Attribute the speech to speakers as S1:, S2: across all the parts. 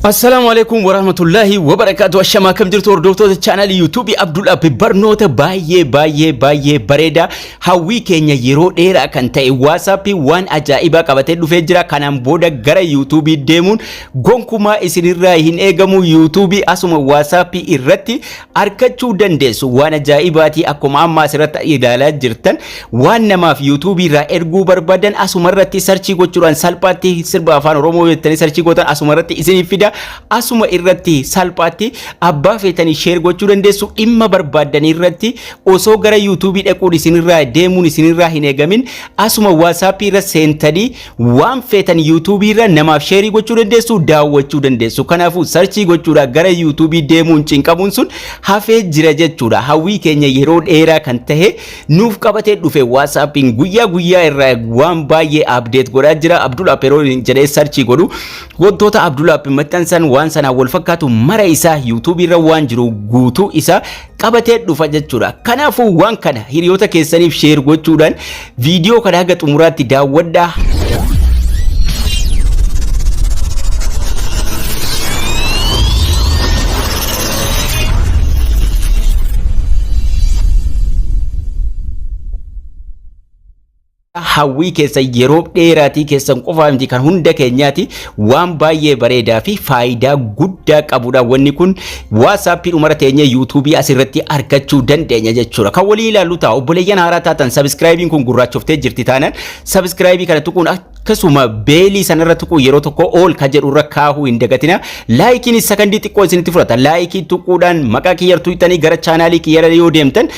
S1: Assalamu alaikum warahmatullahi wabarakatuh. Ashama kam jirtu hordoftoota channel YouTube Abdul App barnoota baay'ee bareeda hawwii keenya yeroo dheeraa kan ta'e WhatsApp waan ajaa'ibaa qabatee dhufee jira. Kanaan booda gara YouTube deemuun gonkumaa isinirraa hin eegamu. YouTube asuma WhatsApp irratti argachuu dandeessu. Waan ajaa'ibaati akkuma amma asirratti ilaalaa jirtan waan namaaf YouTube irraa erguu barbaadan asuma irratti search gochuudhaan salphaatti sirba afaan Oromoo jettanii search gootan asuma irratti isiniif fida. Asuma irratti salphaatti abbaa feetanii share gochuu dandeessu. Dhimma barbaadan irratti osoo gara YouTube dhaquun isinirraa deemuun isinirraa hin eegamin asuma WhatsApp irra seentanii waan feetan YouTube irra namaaf share gochuu dandeessu, daawwachuu dandeessu. Kanaafuu search gochuudha gara YouTube deemuun cinqabuun sun hafee jira jechuudha. Hawwii keenya yeroo dheeraa kan tahe nuuf qabatee dhufe WhatsAppiin guyyaa irraa waan baay'ee update godhaa jira. Abdul App jedhee search godhu wantoota Abdul App maxxansan waan sana wal fakkaatu mara isaa YouTube irra waan jiru guutuu isaa qabatee dhufa jechuudha. Kanaafuu waan kana hiriyoota keessaniif share gochuudhaan viidiyoo kana haga xumuraatti daawwadhaa. Hawwii keessa yeroo dheeraatii keessan qofaa miti kan hunda keenyaati waan baay'ee bareedaa fi faayidaa guddaa qabudha. Wanni kun WhatsApp dhumara teenya YouTube asirratti argachuu dandeenya jechuudha. Kan walii ilaallu ta'a obboleeyyan haaraa taatan subscribe kun gurraachoftee jirti taanaan subscribe kana tuquun akkasuma beelii sanarra tuquu yeroo tokko ol ka jedhu irra kaahuu hin dagatina. Laayikiin sakandii xiqqoo isinitti fudhata. Laayikii tuquudhaan maqaa kiyyartuu itanii gara chaanaalii kiyyara yoo deemtan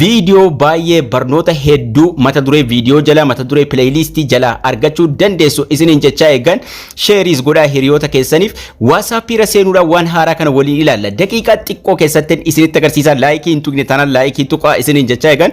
S1: viidiyoo baay'ee barnoota hedduu mata duree viidiyoo jala mata duree playlistii jala argachuu dandeessu. Isinin jechaa eegan shares godhaa hiriyoota keessaniif. WhatsApp irra seenuudhaan waan haaraa kana waliin ilaalla. Daqiiqaa xiqqoo keessatti isinitti agarsiisa. Laayikii hin tuqne taanaan laayikii tuqaa. Isinin jechaa eegan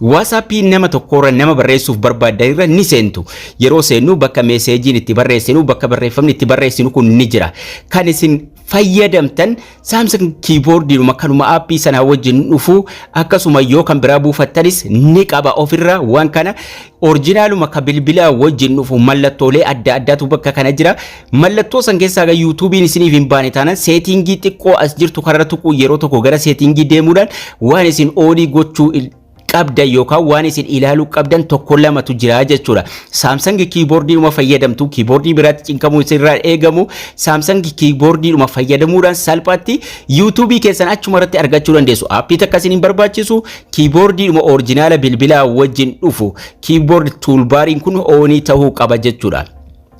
S1: WhatsApp nama tokkorra nama barreessuuf barbaadan irra ni seentu. Yeroo seennu bakka meeseejiin itti barreessinu bakka barreeffamni itti barreessinu kun ni jira. Kan isin fayyadamtan Samsung keyboardidhuma kanuma aappii sana wajjin dhufu akkasuma yoo kan biraa buufattanis ni qaba ofirra. Waan kana originaaluma ka bilbilaa wajjin dhufu mallattoolee adda addaatu bakka kana jira. Mallattoo san keessaa YouTubein isiniif hin baane taanaan seetingii xiqqoo as jirtu kanarra tuquu yeroo tokko gara seetingii deemuudhaan waan isin oonii gochuu qabdan yookaan waan isin ilaaluu qabdan tokko lamatu jira jechuudha. Samsung keyboardidhuma fayyadamtu keyboardii biraatti cinqamuu isinirraa eegamu. Samsung keyboardidhuma fayyadamuudhaan salphaatti YouTube keessan achuma irratti argachuu dandeessu. Aappii takka isin hin barbaachisu. Keyboardidhuma originala bilbilaa wajjin dhufu keyboard toolbariin kun oonii ta'uu qaba jechuudha.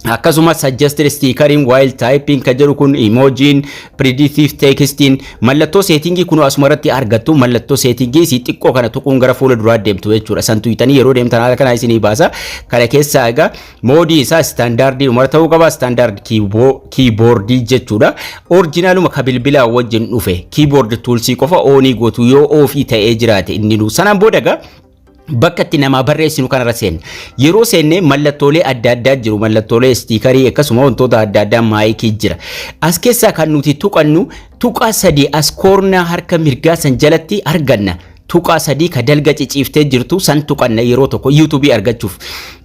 S1: Akkasuma suggested stickering while typing ka jedhu kun emojiin predictive texting mallattoo settingii kun asuma irratti argattu. Mallattoo settingii si xiqqoo kana tuquun gara fuula duraa deemtu jechuudha. San tuqxanii yeroo deemtan haala kana isinii baasa. Kana keessaa egaa moodii isaa standardii umar ta'uu qaba. Standard keyboard jechuudha. Originaluma ka bilbilaa wajjin dhufe keyboard tools qofa oonii gootu yoo ofii ta'ee jiraate inni nu sanaan booda egaa bakka itti nama barreessinu kanarra seen yeroo seenne mallattoolee adda addaa jiru. Mallattoolee stiikarii akkasuma wantoota adda addaa maayikii jira. As keessaa kan nuti tuqannu tuqaa sadii as koornaa harka mirgaa san jalatti arganna. Tuqaa sadii ka dalga ciciiftee jirtu san tuqanna yeroo tokko YouTube argachuuf.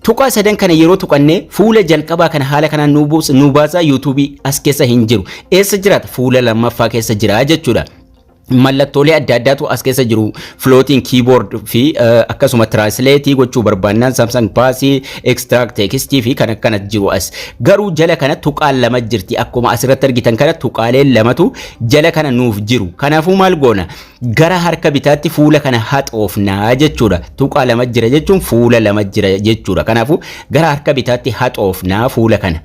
S1: Tuqaa sadan kana yeroo tuqanne fuula jalqabaa kana haala kanaan nu baasa. YouTube as keessa hin jiru. Eessa jiraata? Fuula lammaffaa keessa jira jechuudha. Mallattoolee adda addaatu as keessa jiru. Floating keyboard fi akkasuma translate gochuu barbaannaan Samsung Pass extract text fi kan akkana jiru as. Garuu jala kana tuqaa lama jirti. Akkuma asirratti argitan kana tuqaalee lamatu jala kana nuuf jiru. Kanaafuu maal goona? Gara harka bitaatti fuula kana haxoofnaa jechuudha. Tuqaa lama jira jechuun fuula lama jira jechuudha. Kanaafuu gara harka bitaatti haxoofnaa fuula kana.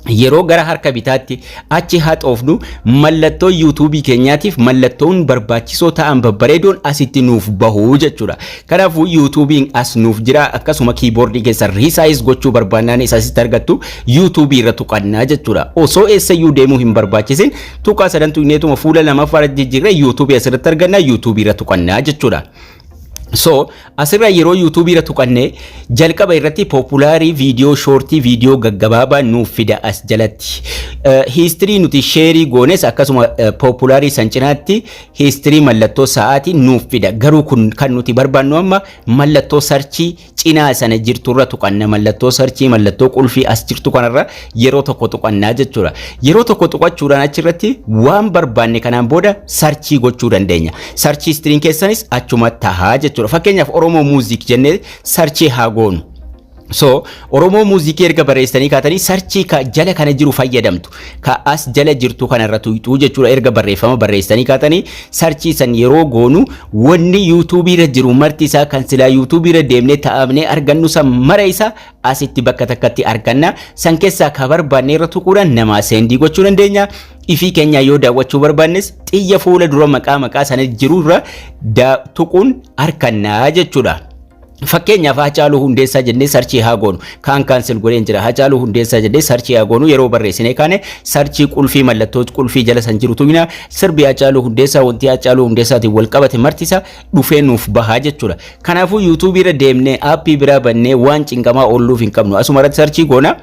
S1: Yeroo gara harka bitaatti achi haxoofnu mallattoo YouTube keenyaatiif mallattoon barbaachisoo ta'an babbareedoon asitti nuuf bahu jechuudha. Kanaafuu YouTubein as nuuf jira. Akkasuma keyboardii keessa resize gochuu barbaannaan isasitti argattu YouTube irra tuqannaa jechuudha. Osoo eessayyuu deemuu hin barbaachisin tuqaa sadan tuqneetuma fuula lamaffaa irra jijjiirree YouTube asirratti argannaa YouTube irra tuqannaa jechuudha. So asirra yeroo YouTube irra tuqanne jalqaba irratti populaarii viidiyoo shortii viidiyoo gaggabaabaa nuuf fida as jalatti. History nuti share goones akkasuma populaarii san cinaatti history mallattoo sa'aatii nuuf fida. Garuu kun kan nuti barbaannu amma mallattoo sarchii cinaa sana jirtu irra tuqanna. Mallattoo sarchii mallattoo qulfii as jirtu kanarra yeroo tokko tuqannaa jechuudha. Yeroo tokko tuqachuudhaan achirratti waan barbaanne kanaan booda sarchii gochuu dandeenya. Sarchii history keessanis achuma tahaa jechuudha. Fakkeenyaaf Oromoo Music jennee sarchii haa goonu. So Oromoo Music erga barreessanii kaatanii sarchii ka jala kana jiru fayyadamtu. Ka as jala jirtu kanarra tuqxuu jechuudha. Erga barreeffama barreessanii kaatanii sarchii san yeroo goonu wanni YouTube irra jiru marti isaa kan silaa YouTube irra deemnee taa'amnee argannu san mara isaa asitti bakka takkatti arganna. San keessaa ka barbaanne irra tuquudhaan namaa seendii gochuu dandeenya. Ifii keenya yoo daawwachuu barbaannes xiyya fuula dura maqaa sana jirurra tuquun argannaa jechuudha. Fakkeenyaaf Hacaaluu Hundeessaa jennee sarchii haa goonu. Kaan kaansel godheen jira. Hacaaluu Hundeessaa jennee sarchii haa goonu. Yeroo barreessinee kaane sarchii qulfii mallattoo qulfii jala san jiru tuqna. Sirbi Hacaaluu Hundeessaa wanti Hacaaluu Hundeessaatiin wal qabate martisa dhufee nuuf bahaa jechuudha. Kanaafuu YouTube irra deemnee aappii biraa bannee waan cinqamaa oolluuf hin qabnu. Asuma irratti sarchii goona.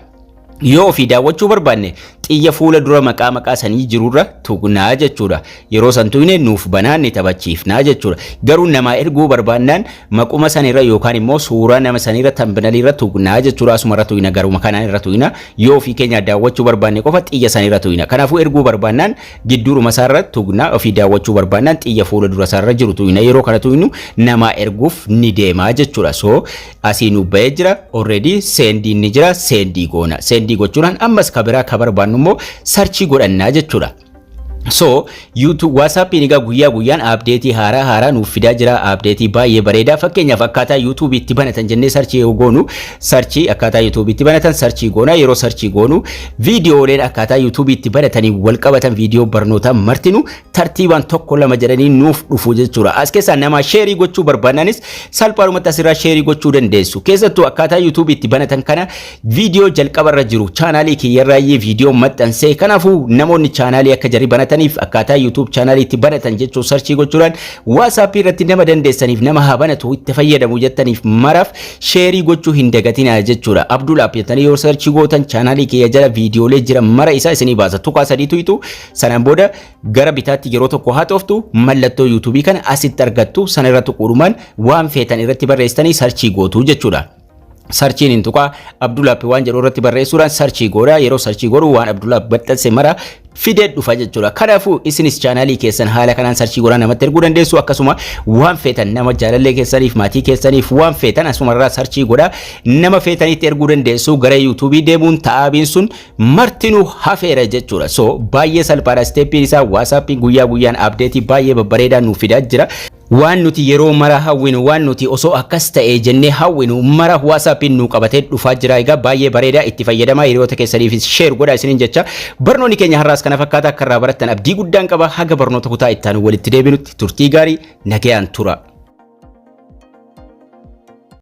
S1: Yoo ofii daawwachuu barbaanne xiyya fuula dura maqaa sanii jirurra tuqnaa jechuudha. Yeroo san tuqne nuuf banaan ni taphachiifnaa jechuudha. Garuu namaa erguu barbaannaan maquma sanirra yookaan immoo suuraa nama sanirra tambinalirra tuqnaa jechuudha. Asumarra tuqna garuma kanaan irra tuqna. Yoo ofii keenya daawwachuu barbaanne qofa xiyya sanirra tuqna. Kanaafuu erguu barbaannaan gidduuruma isaarra tuqna. Ofii daawwachuu barbaannaan xiyya fuula dura isaarra jiru tuqna. Yeroo kana tuqnu namaa erguuf ni deemaa jechuudha. So asii nu bahee jira. Already sendii ni jira. Sendii goona. Sendii gochuudhaan ammas kabiraa ka barbaannu immoo sarchii godhannaa jechuudha. So YouTube WhatsApp niga guyyaan update haaraa nuuf fidaa jira. Update baay'ee bareeda. Fakkeenyaaf akkaataa YouTube itti banatan jennee sarchii goonu. Sarchii akkaataa YouTube itti banatan sarchii goona. Yeroo sarchii goonu viidiyooleen akkaataa YouTube itti banatanii wal qabatan viidiyoo barnoota martinu tartiibaan tokko lama jedhanii nuuf dhufu jechuudha. As keessaa nama share gochuu barbaannanis salphaadhumatti asirraa share gochuu dandeessu. Keessattuu akkaataa YouTube itti banatan kana viidiyoo jalqabarra jiru chaanaalii kiyyarraayyee viidiyoo maxxansee. Kanaafuu namoonni chaanaalii akka jarri banatan akkaataa YouTube channel itti banatan jechuun sarchii gochuudhaan WhatsApp irratti nama dandeessaniif nama haa banatu itti fayyadamu jettaniif maraaf share gochuu hin dagatinaa jechuudha. Abdulaap jettanii yoo sarchii gootan channel kiyya jala viidiyoolee jira mara isaa isinii baasa. Tuqaa sadiitu itu sanaan booda gara bitaatti yeroo tokko haa tooftu mallattoo YouTube kana asitti argattu sanarra tuquudhumaan waan feetan irratti barreessanii sarchii gootu jechuudha. Sarchiin hin tuqaa Abdulaap waan jedhu irratti barreessuudhaan sarchii godha. Yeroo sarchii godhu waan Abdulaap baxxanse mara fidee dhufa jechuudha. Kanaafuu isinis chaanaalii keessan haala kanaan sarchii godhaa namatti erguu dandeessu. Akkasuma waan feetan nama jaalallee keessaniif maatii keessaniif waan feetan asumarraa sarchii godhaa nama feetanitti erguu dandeessu. Gara YouTube deemuun ta'aabiin sun martinuu hafeera jechuudha. So baay'ee salphaadha. Steppiin isaa WhatsApp guyyaan update baay'ee babbareedaa nuuf fidaa jira. Waan nuti yeroo mara hawwinu waan nuti osoo akkas ta'e jennee hawwinu mara WhatsAppiin nu qabatee dhufaa jira. Egaa baay'ee bareedaa itti fayyadamaa hiriyoota keessaniif share godhaa isiniin jecha. Barnoonni keenya har'aas kana fakkaata akka irraa barattan abdii guddaan qaba. Haga barnoota kutaa itti aanu walitti deebinutti turtii gaarii nagayaan tura.